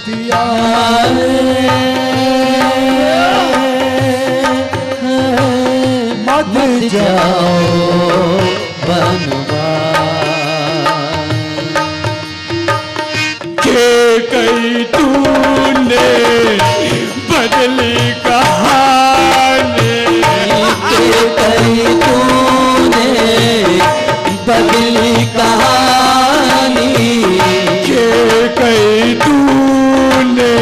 प्यारे मत जाओ बनवास। के कई तूने बदली कहानी, के कई तूने बदली कहानी, के कई तूने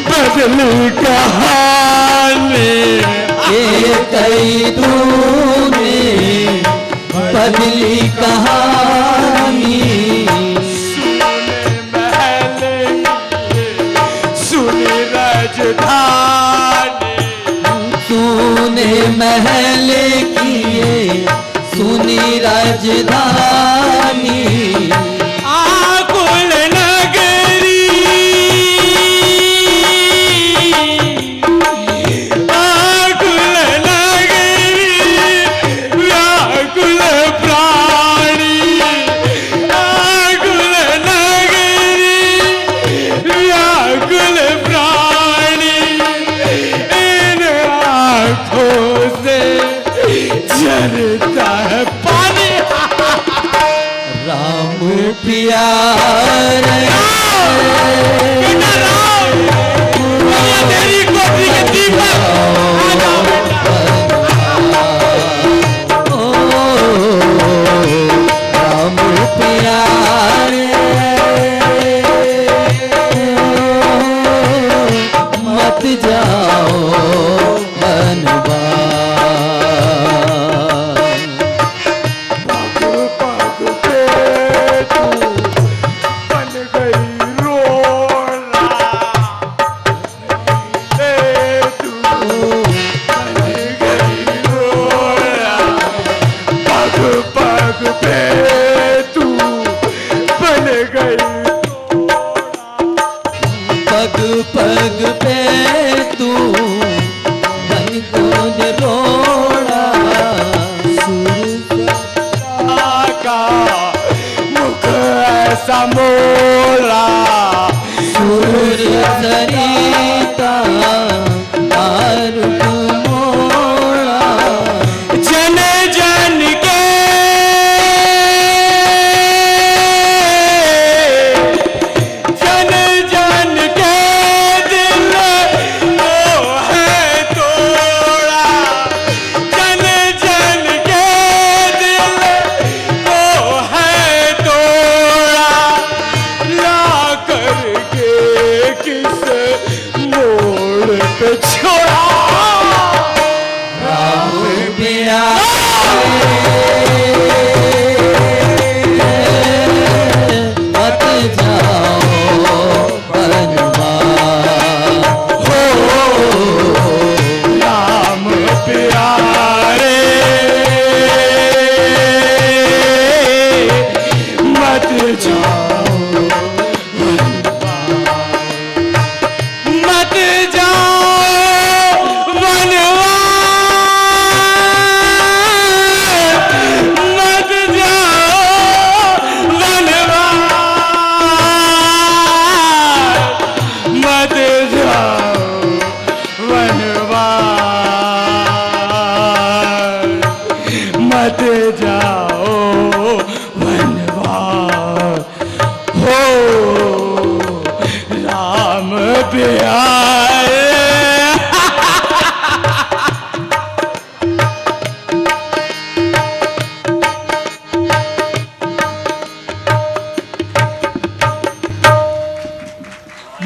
बदली कहानी, के कई तूने बदली कहानी। सुनी राजधानी, तूने महल किए सुनी राजधानी, आकुल नगरी, आकुल नगरी, व्याकुल प्राणी, आकुल नगरी, व्याकुल प्राणी, इन आँखों से झरता है पानी। राम प्यारे बेटा राम, दुनिया तेरी कोठी के दीपक, आ जाओ बेटा। ओ राम प्यारे मत जाओ बनवास। पग पे तू बन गई रोला, पे तू बन गई रोला, पग पग पे तू बन गई, पग पग पे तू बन गोद रोड़ा, का मुख ऐसा मोला, सूर्य सरिता दारुक मोड़ा, जन जन के जन जन के दिल को है तोड़ा, जन जन के दिल को है तोड़ा, ला करके किस मोड़ पे छोड़ा। राम पिया मत जाओ बनवास। हो राम प्यारे मत जाओ मत जाओ बनवास, मत जाओ बनवास, मत जाओ बनवास, मत जाओ बनवास। हो राम प्यारे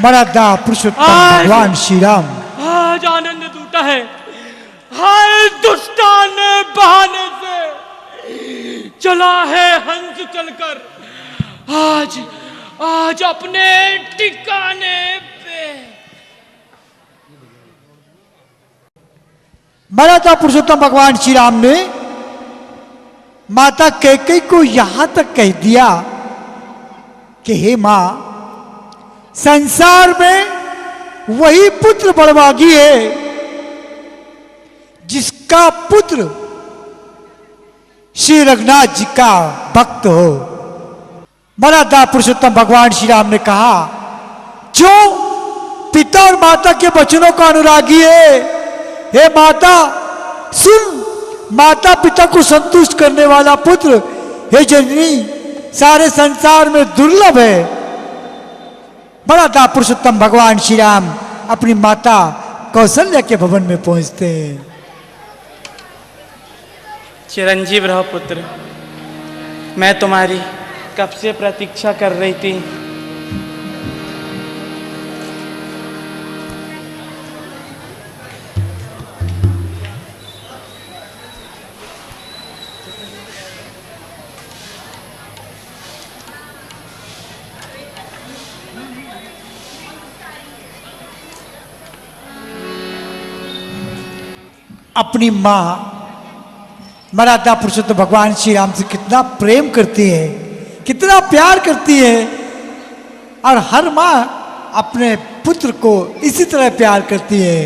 मर्यादा पुरुषोत्तम भगवान श्री राम। आज आनंद टूटा है, हर दुष्टान बहाने से चला है हंस चलकर, आज आज अपने ठिकाने पे। मर्यादा पुरुषोत्तम भगवान श्री राम ने माता कैकेयी को यहां तक कह दिया कि हे मां, संसार में वही पुत्र बड़भागी है जिसका पुत्र श्री रघुनाथ जी का भक्त हो। मर्यादा पुरुषोत्तम भगवान श्री राम ने कहा जो पिता और माता के वचनों का अनुरागी है, हे माता सुन, माता पिता को संतुष्ट करने वाला पुत्र हे जननी सारे संसार में दुर्लभ है। बड़ा था पुरुषोत्तम भगवान श्री राम अपनी माता कौशल्या के भवन में पहुंचते हैं। चिरंजीव रहो पुत्र, मैं तुम्हारी कब से प्रतीक्षा कर रही थी। अपनी माँ मराठा पुरुषोत्तम भगवान श्री राम से कितना प्रेम करती है, कितना प्यार करती है, और हर माँ अपने पुत्र को इसी तरह प्यार करती है।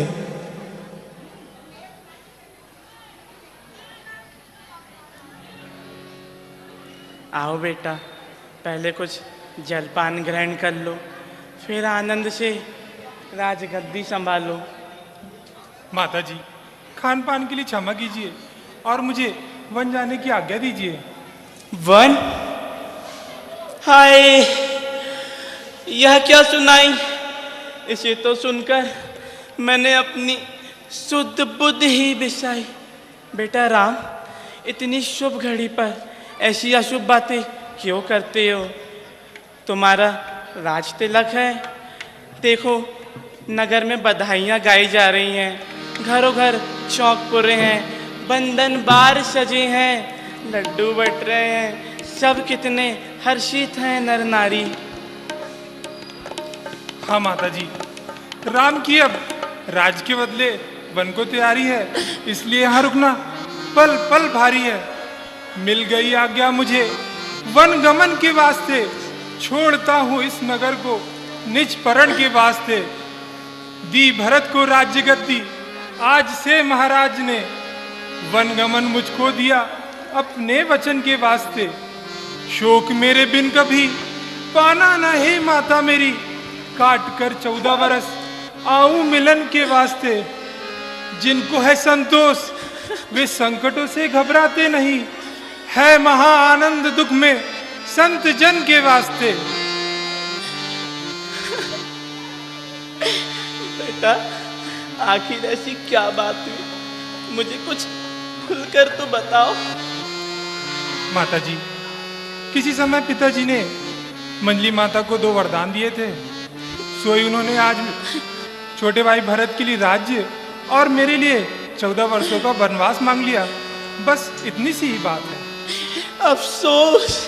आओ बेटा, पहले कुछ जलपान ग्रहण कर लो, फिर आनंद से राजगद्दी संभालो। माता जी, खान पान के लिए क्षमा कीजिए और मुझे वन जाने की आज्ञा दीजिए। वन? हाय, यह क्या सुनाई? इसे तो सुनकर मैंने अपनी शुद्ध बुद्धि ही बिसाई। बेटा राम, इतनी शुभ घड़ी पर ऐसी अशुभ बातें क्यों करते हो? तुम्हारा राज तिलक है, देखो नगर में बधाइयाँ गाई जा रही हैं, घरों घर चौक पुरे हैं, बंधन बार सजे हैं, लड्डू बट रहे हैं, सब कितने हर्षित हैं नर नारी। हाँ माता जी, राम की अब राज के बदले वन को तैयारी है, इसलिए यहाँ रुकना पल पल भारी है। मिल गई आज्ञा मुझे वन गमन के वास्ते, छोड़ता हूँ इस नगर को निज परण के वास्ते। दी भरत को राज्य गद्दी, आज से महाराज ने वन गमन मुझको दिया अपने वचन के वास्ते। शोक मेरे बिन कभी पाना न है माता मेरी, काट कर 14 बरस आऊं मिलन के वास्ते। जिनको है संतोष वे संकटों से घबराते नहीं, है महा आनंद दुख में संत जन के वास्ते। बेटा, आखिर ऐसी क्या बात हुई? मुझे कुछ खुलकर तो बताओ। माता जी, किसी समय पिताजी ने मंजली माता को 2 वरदान दिए थे, सोई उन्होंने आज छोटे भाई भरत के लिए राज्य और मेरे लिए 14 वर्षों का वनवास मांग लिया। बस इतनी सी ही बात है। अफसोस।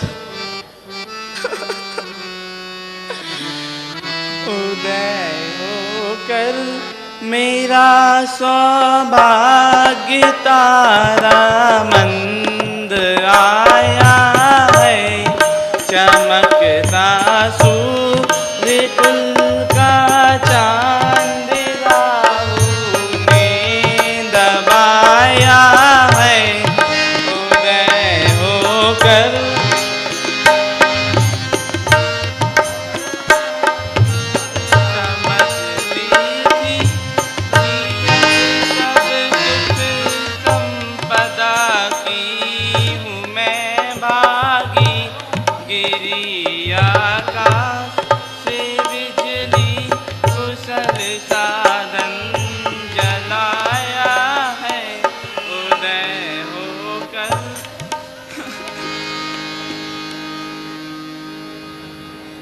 उदय होकर मेरा सौभाग्य तारा मंद आया है, चमकता सूर्य कुल का चांद राहु ने दबाया है। उदय होकर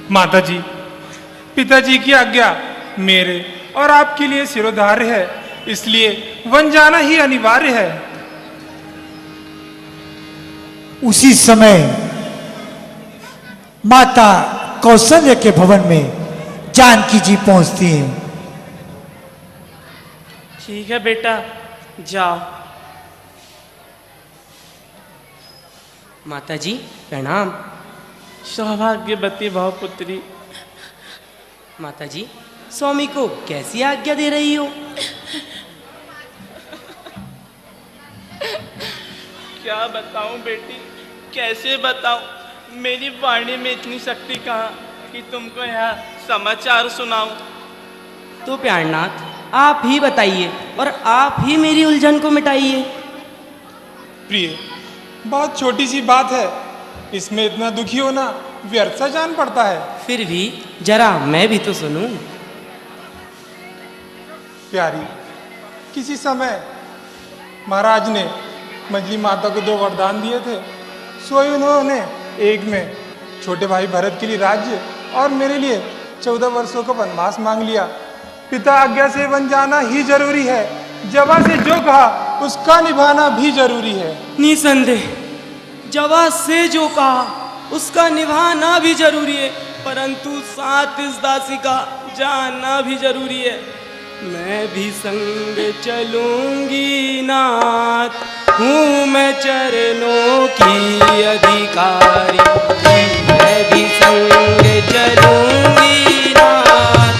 माता जी, पिताजी की आज्ञा मेरे और आपके लिए सिरोधार्य है, इसलिए वन जाना ही अनिवार्य है। उसी समय माता कौशल्या के भवन में जानकी जी पहुंचती हैं। ठीक है बेटा, जाओ। माता जी प्रणाम। सौभाग्यवती भव पुत्री। माता जी, स्वामी को कैसी आज्ञा दे रही हो? क्या बताऊं बेटी, कैसे बताऊं? मेरी वाणी में इतनी शक्ति कहाँ कि तुमको यहाँ समाचार सुनाऊं? तो प्यारनाथ आप ही बताइए और आप ही मेरी उलझन को मिटाइए। प्रिय, बहुत छोटी सी बात है, इसमें इतना दुखी होना व्यर्थ सा जान पड़ता है। फिर भी जरा मैं भी तो सुनूं। प्यारी, किसी समय महाराज ने मंजली माता को 2 वरदान दिए थे। सो ही उन्होंने एक में छोटे भाई भरत के लिए राज्य और मेरे लिए 14 वर्षों का वनवास मांग लिया। पिता आज्ञा से वन जाना ही जरूरी है, जवा से जो कहा उसका निभाना भी जरूरी है। निसंदेह जवा से जो कहा उसका निभाना भी जरूरी है, परंतु साथ इस दासी का जानना भी जरूरी है। मैं भी संग चलूंगी नाथ, हूँ मैं चरणों की अधिकारी। मैं भी संग चलूंगी नाथ,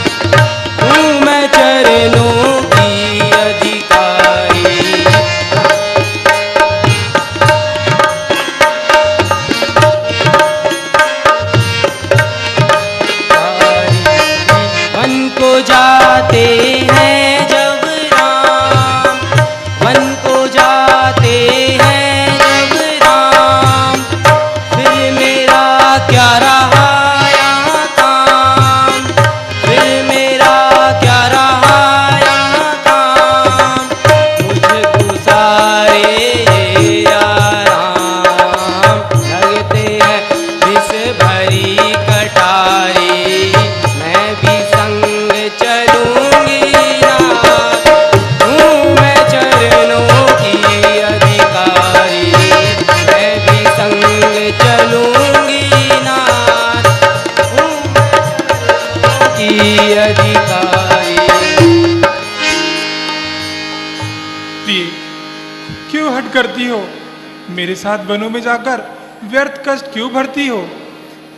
हूँ मैं चरणों की अधिकारी। वन को जाते हैं जब राम, वन को जाते हैं जब राम, फिर मेरा क्या रहा यहाँ काम, फिर मेरा क्या रहा यहाँ काम। मुझको सारे ये आराम लगते हैं विष भरी कटारी। मैं भी संग चलूंगी नाथ, हूँ मैं चरणों की अधिकारी। मैं भी संग चलूंगी नाथ, हूँ मैं चरणों की अधिकारी। प्रिय, क्यों हट करती हो? मेरे साथ वनों में जाकर व्यर्थ कष्ट क्यों भरती हो?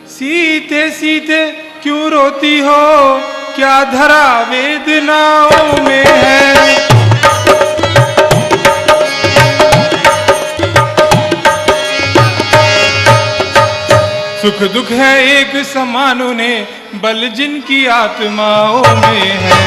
सीते सीते क्यों रोती हो? क्या धरा वेदनाओं में है? सुख दुख है एक समान उन्हें, बल जिनकी आत्माओं में है।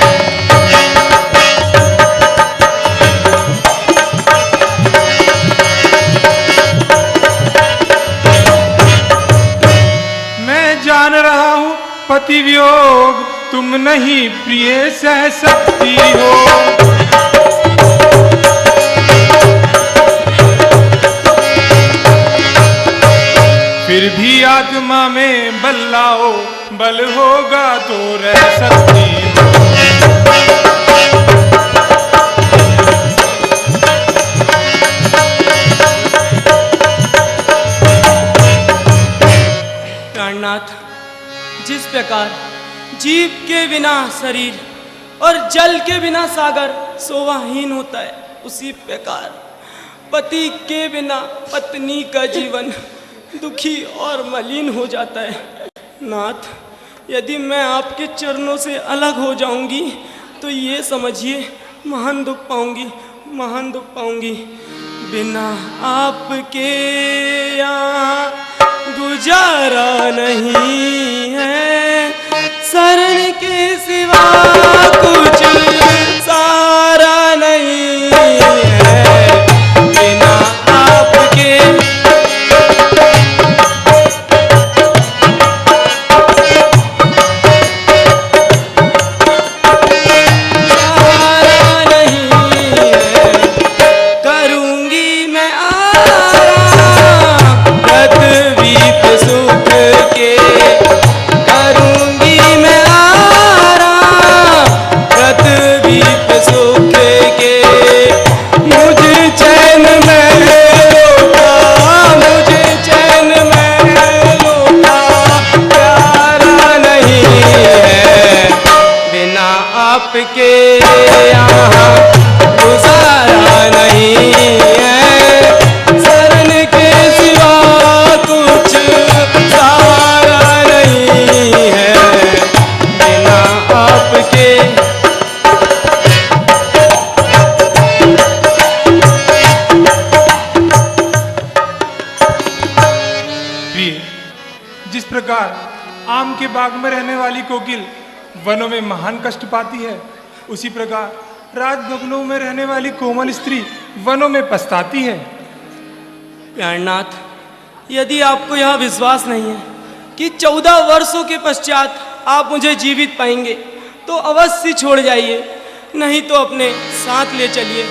मैं जान रहा हूँ पति वियोग तुम नहीं प्रिय सह सकती हो। फिर भी आत्मा में बल लाओ, बल होगा तो रह सकती हो। प्राणनाथ, जिस प्रकार जीव के बिना शरीर और जल के बिना सागर शोभाहीन होता है, उसी प्रकार पति के बिना पत्नी का जीवन दुखी और मलिन हो जाता है। नाथ, यदि मैं आपके चरणों से अलग हो जाऊंगी तो ये समझिए महान दुख पाऊंगी, महान दुख पाऊंगी। बिना आपके यहाँ गुजारा नहीं है, शरण के सिवा कुछ सारा नहीं है। बिना आपके आपके यहाँ गुजारा नहीं है, शरण के सिवा कुछ सारा नहीं है। बिना आपके प्रिय, जिस प्रकार आम के बाग में रहने वाली कोकिल वनों में महान कष्ट पाती है, उसी प्रकार राजभवनों में रहने वाली कोमल स्त्री वनों में पछताती है। प्यारनाथ, यदि आपको यह विश्वास नहीं है कि 14 वर्षों के पश्चात आप मुझे जीवित पाएंगे तो अवश्य छोड़ जाइए, नहीं तो अपने साथ ले चलिए।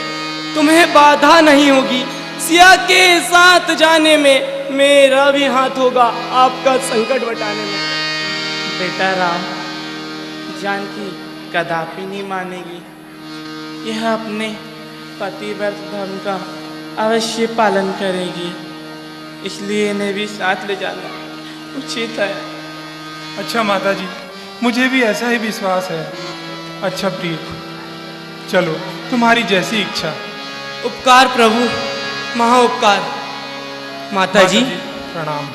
तुम्हें बाधा नहीं होगी, सिया के साथ जाने में मेरा भी हाथ होगा आपका संकट बटाने में। बेटा राम, जानकी कदापि नहीं मानेगी। यह अपने पतिव्रत धर्म का अवश्य पालन करेगी, इसलिए इन्हें भी साथ ले जाना उचित है। अच्छा माता जी, मुझे भी ऐसा ही विश्वास है। अच्छा प्रिय, चलो तुम्हारी जैसी इच्छा। उपकार प्रभु, महा उपकार। माता जी प्रणाम।